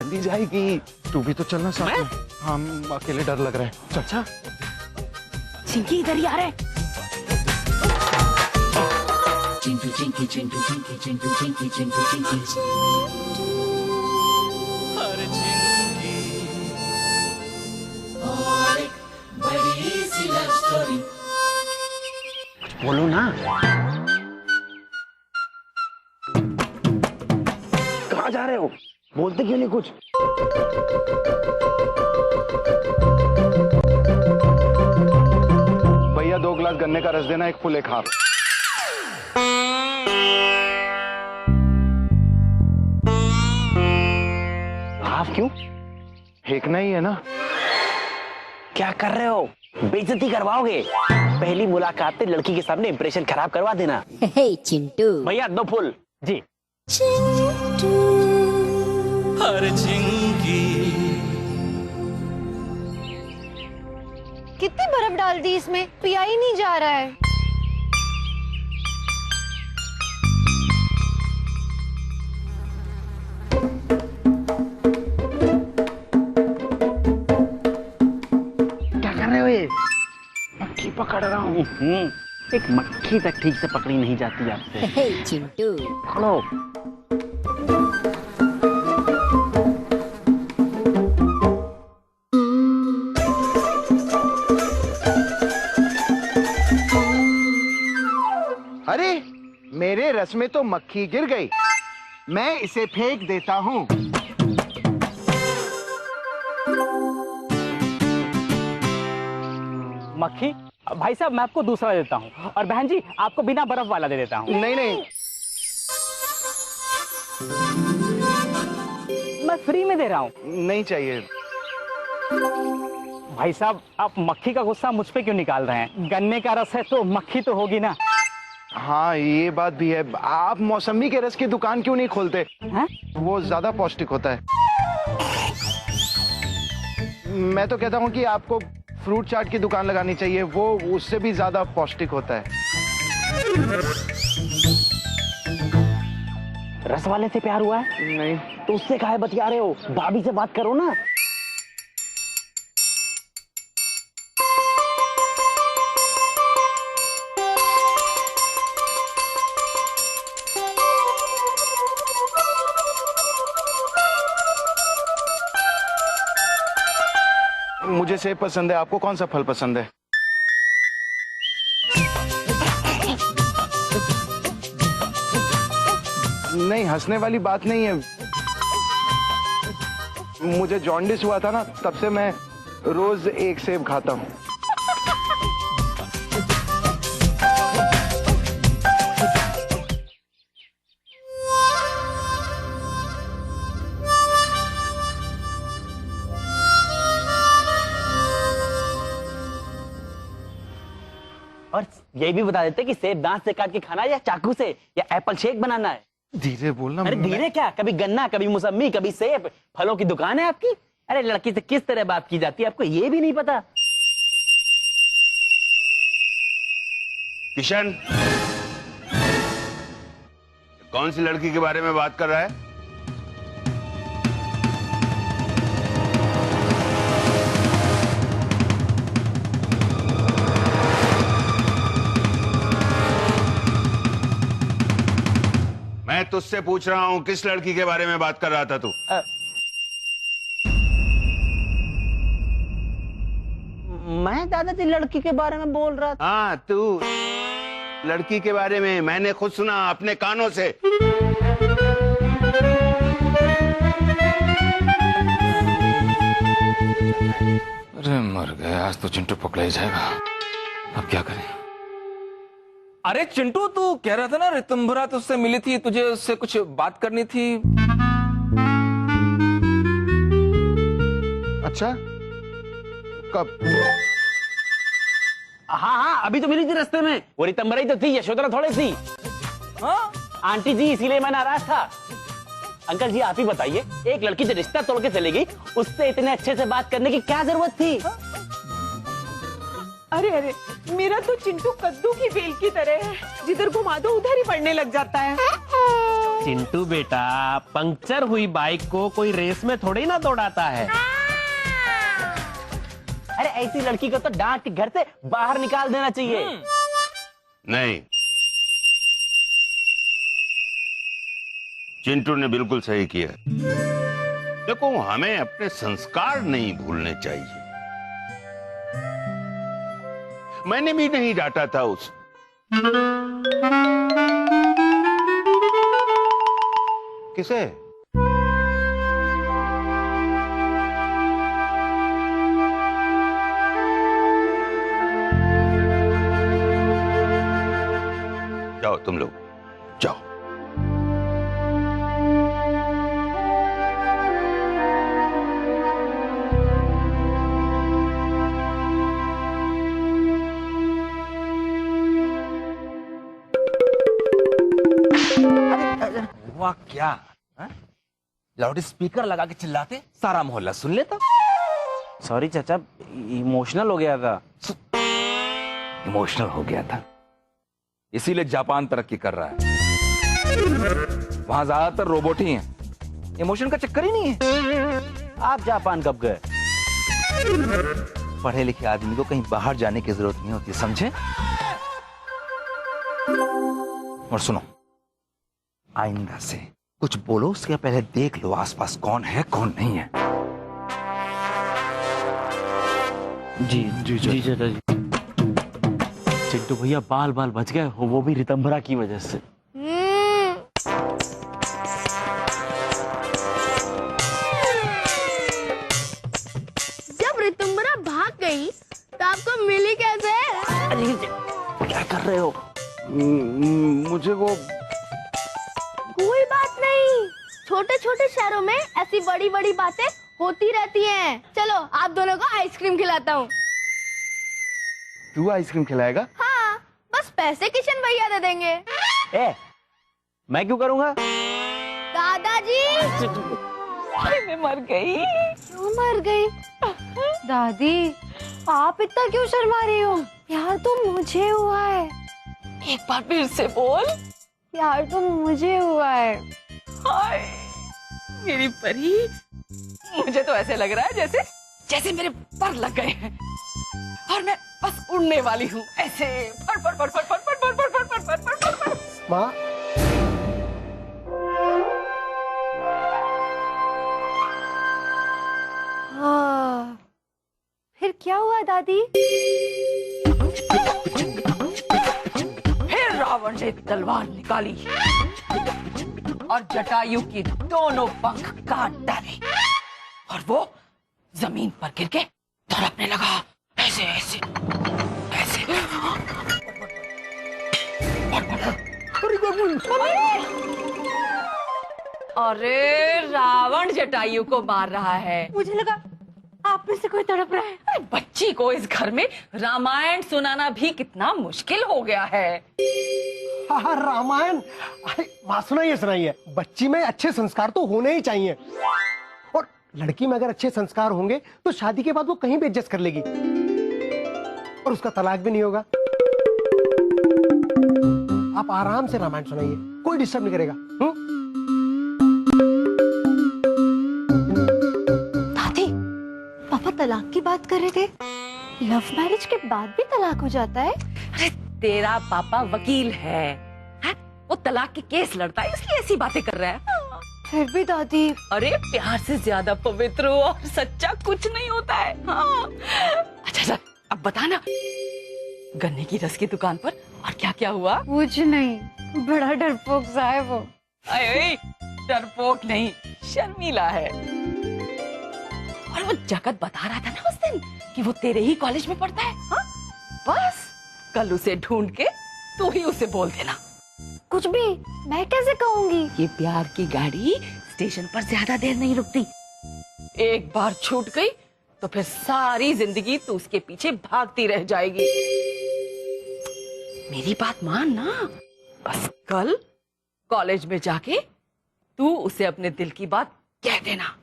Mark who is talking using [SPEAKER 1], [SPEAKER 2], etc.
[SPEAKER 1] जल्दी जाएगी। तू भी तो चलना साथ में। हम अकेले डर लग रहा है। चल।
[SPEAKER 2] अच्छा चिंकी इधर ही आ रहे।
[SPEAKER 3] चिंटू चिंकी चिंटू चिंकी चिंटू चिंकी चिंटू चिंकी हर चिंकी और एक बड़ी सी लव स्टोरी।
[SPEAKER 2] बोलो ना। कहाँ जा रहे हो? बोलते क्यों नहीं कुछ?
[SPEAKER 1] भैया 2 गिलास गन्ने का रस देना, एक फुल एक हाफ।
[SPEAKER 2] हाफ क्यों?
[SPEAKER 1] फेंकना ही है ना।
[SPEAKER 2] क्या कर रहे हो? बेइज्जती करवाओगे। पहली मुलाकात में लड़की के सामने इंप्रेशन खराब करवा देना।
[SPEAKER 4] हे चिंटू।
[SPEAKER 2] भैया 2 फुल जी।
[SPEAKER 3] हर चिंकी।
[SPEAKER 5] कितनी बर्फ डाल दी इसमें, पिया ही नहीं जा रहा है।
[SPEAKER 2] क्या कर रहे हो ये? मक्खी पकड़ रहा हूँ। एक मक्खी तक ठीक से पकड़ी नहीं जाती आपसे।
[SPEAKER 4] हे चिंटू।
[SPEAKER 2] खड़ो।
[SPEAKER 1] अरे मेरे रस में तो मक्खी गिर गई, मैं इसे फेंक देता हूँ।
[SPEAKER 6] मक्खी? भाई साहब मैं आपको दूसरा देता हूँ, और बहन जी आपको बिना बर्फ वाला दे देता हूँ।
[SPEAKER 1] नहीं नहीं,
[SPEAKER 6] मैं फ्री में दे रहा हूँ।
[SPEAKER 1] नहीं चाहिए।
[SPEAKER 6] भाई साहब आप मक्खी का गुस्सा मुझ पे क्यों निकाल रहे हैं? गन्ने का रस है तो मक्खी तो होगी ना।
[SPEAKER 1] हाँ ये बात भी है। आप मौसमी के रस की दुकान क्यों नहीं खोलते?
[SPEAKER 6] है?
[SPEAKER 1] वो ज्यादा पौष्टिक होता है। मैं तो कहता हूँ कि आपको फ्रूट चाट की दुकान लगानी चाहिए, वो उससे भी ज्यादा पौष्टिक होता है।
[SPEAKER 2] रस वाले से प्यार हुआ है?
[SPEAKER 1] नहीं।
[SPEAKER 2] तो उससे काहे बतिया रहे हो? भाभी से बात करो ना।
[SPEAKER 1] मुझे सेब पसंद है, आपको कौन सा फल पसंद है? नहीं हंसने वाली बात नहीं है। मुझे जॉन्डिस हुआ था ना, तब से मैं रोज एक सेब खाता हूँ।
[SPEAKER 2] और ये भी बता देते कि सेब दांत से काट के खाना है या चाकू से, या एप्पल शेक बनाना है।
[SPEAKER 1] धीरे बोलना।
[SPEAKER 2] अरे धीरे क्या, कभी गन्ना कभी मौसमी कभी सेब। फलों की दुकान है आपकी। अरे लड़की से किस तरह बात की जाती है आपको ये भी नहीं पता?
[SPEAKER 7] किशन, कौन सी लड़की के बारे में बात कर रहा है? मैं तुझसे पूछ रहा हूं किस लड़की के बारे में बात कर रहा था तू?
[SPEAKER 2] मैं दादाजी लड़की के बारे में बोल रहा था।
[SPEAKER 7] हाँ तू लड़की के बारे में, मैंने खुद सुना अपने कानों से।
[SPEAKER 8] अरे मर गए, आज तो चिंटू पकड़ा ही जाएगा। अब क्या करें?
[SPEAKER 9] अरे चिंटू तू कह रहा था ना ऋतुम्भरा तुझसे मिली थी, तुझे उससे कुछ बात करनी थी।
[SPEAKER 1] अच्छा कब?
[SPEAKER 2] हाँ अभी तो मिली थी रास्ते में। वो ऋतुम्भरा ही तो थी, यशोधरा थोड़ी थी।
[SPEAKER 9] हाँ
[SPEAKER 2] आंटी जी इसीलिए मैं नाराज था। अंकल जी आप ही बताइए, एक लड़की जो रिश्ता तोड़ के चली गई, उससे इतने अच्छे से बात करने की क्या जरूरत थी?
[SPEAKER 10] अरे अरे मेरा तो चिंटू कद्दू की बेल की तरह है, जिधर घुमा दो उधर ही पड़ने लग जाता है।
[SPEAKER 4] चिंटू बेटा, पंक्चर हुई बाइक को कोई रेस में थोड़ी ना दौड़ाता है।
[SPEAKER 2] अरे ऐसी लड़की को तो डांट के घर से बाहर निकाल देना चाहिए।
[SPEAKER 7] नहीं, चिंटू ने बिल्कुल सही किया। देखो, हमें अपने संस्कार नहीं भूलने चाहिए। मैंने भी नहीं डांटा था उस।
[SPEAKER 1] किसे?
[SPEAKER 7] जाओ तुम लोग, जाओ।
[SPEAKER 9] हुआ क्या? लाउड स्पीकर लगा के चिल्लाते, सारा मोहल्ला सुन लेता।
[SPEAKER 2] सॉरी चाचा, इमोशनल हो गया था।
[SPEAKER 9] इमोशनल हो गया था, इसीलिए जापान तरक्की कर रहा है। वहां ज्यादातर रोबोट ही हैं, इमोशन का चक्कर ही नहीं है।
[SPEAKER 2] आप जापान कब गए?
[SPEAKER 9] पढ़े लिखे आदमी को कहीं बाहर जाने की जरूरत नहीं होती, समझे? और सुनो, आइंदा से कुछ बोलो उसके पहले देख लो आसपास कौन है कौन नहीं है।
[SPEAKER 2] जी जी जी चाचा जी। चिंटू भैया बाल बाल बच गए, वो भी रितंभरा की वजह से।
[SPEAKER 5] जब रितंभरा भाग गई तो आपको मिली कैसे?
[SPEAKER 2] क्या कर रहे हो?
[SPEAKER 1] मुझे वो
[SPEAKER 5] कोई बात नहीं, छोटे छोटे शहरों में ऐसी बड़ी बड़ी बातें होती रहती हैं। चलो आप दोनों को आइसक्रीम खिलाता हूँ।
[SPEAKER 1] तू आइसक्रीम खिलाएगा?
[SPEAKER 5] हाँ, बस पैसे किशन भैया दे देंगे।
[SPEAKER 2] ए, मैं क्यों करूँगा?
[SPEAKER 5] दादाजी,
[SPEAKER 6] मैं मर गई।
[SPEAKER 5] क्यों मर गई? दादी, आप इतना क्यों शर्मा रही हो? प्यार तो मुझे हुआ है।
[SPEAKER 6] एक बार फिर से बोल।
[SPEAKER 5] प्यार तो मुझे हुआ है।
[SPEAKER 6] हाय मेरी परी, मुझे तो ऐसे लग रहा है जैसे जैसे मेरे पर लग गए हैं और मैं बस उड़ने वाली हूँ, ऐसे फड़ फड़ फड़ फड़ फड़ फड़ फड़ फड़ फड़ फड़ फड़ फड़ फड़।
[SPEAKER 1] माँ,
[SPEAKER 5] हाँ, फिर क्या हुआ दादी?
[SPEAKER 6] फिर रावण ने तलवार निकाली और जटायु की दोनों पंख काट डाले और वो जमीन पर गिर के तड़पने लगा, ऐसे ऐसे ऐसे। अरे रावण जटायु को मार रहा है।
[SPEAKER 5] मुझे लगा आप में से कोई तड़प रहा है।
[SPEAKER 6] अरे बच्ची को इस घर में रामायण सुनाना भी कितना मुश्किल हो गया है।
[SPEAKER 10] हाँ, रामायण बात सुनाइए। बच्ची में अच्छे संस्कार तो होने ही चाहिए, और लड़की में अगर अच्छे संस्कार होंगे तो शादी के बाद वो कहीं भी एडजस्ट कर लेगी और उसका तलाक भी नहीं होगा। आप आराम से रामायण सुनाइए, कोई डिस्टर्ब नहीं करेगा।
[SPEAKER 5] दादी, पापा तलाक की बात कर रहे थे। लव मैरिज के बाद भी तलाक हो जाता है?
[SPEAKER 6] अरे तेरा पापा वकील है, वो तलाक के केस लड़ता है, इसलिए ऐसी बातें कर रहा है।
[SPEAKER 5] फिर भी दादी,
[SPEAKER 6] अरे प्यार से ज्यादा पवित्र और सच्चा कुछ नहीं होता है। हाँ। अच्छा, अब बता ना, गन्ने की रस की दुकान पर और क्या क्या हुआ?
[SPEAKER 5] कुछ नहीं, बड़ा डरपोक सा है वो।
[SPEAKER 6] अरे डरपोक नहीं, शर्मीला है। और वो जगत बता रहा था ना उस दिन कि वो तेरे ही कॉलेज में पढ़ता है। हाँ? बस कल उसे ढूंढ के तू ही उसे बोल देना।
[SPEAKER 5] कुछ भी मैं कैसे कहूंगी?
[SPEAKER 6] ये प्यार की गाड़ी स्टेशन पर ज्यादा देर नहीं रुकती, एक बार छूट गई तो फिर सारी जिंदगी तू उसके पीछे भागती रह जाएगी। मेरी बात मान ना, बस कल कॉलेज में जाके तू उसे अपने दिल की बात कह देना।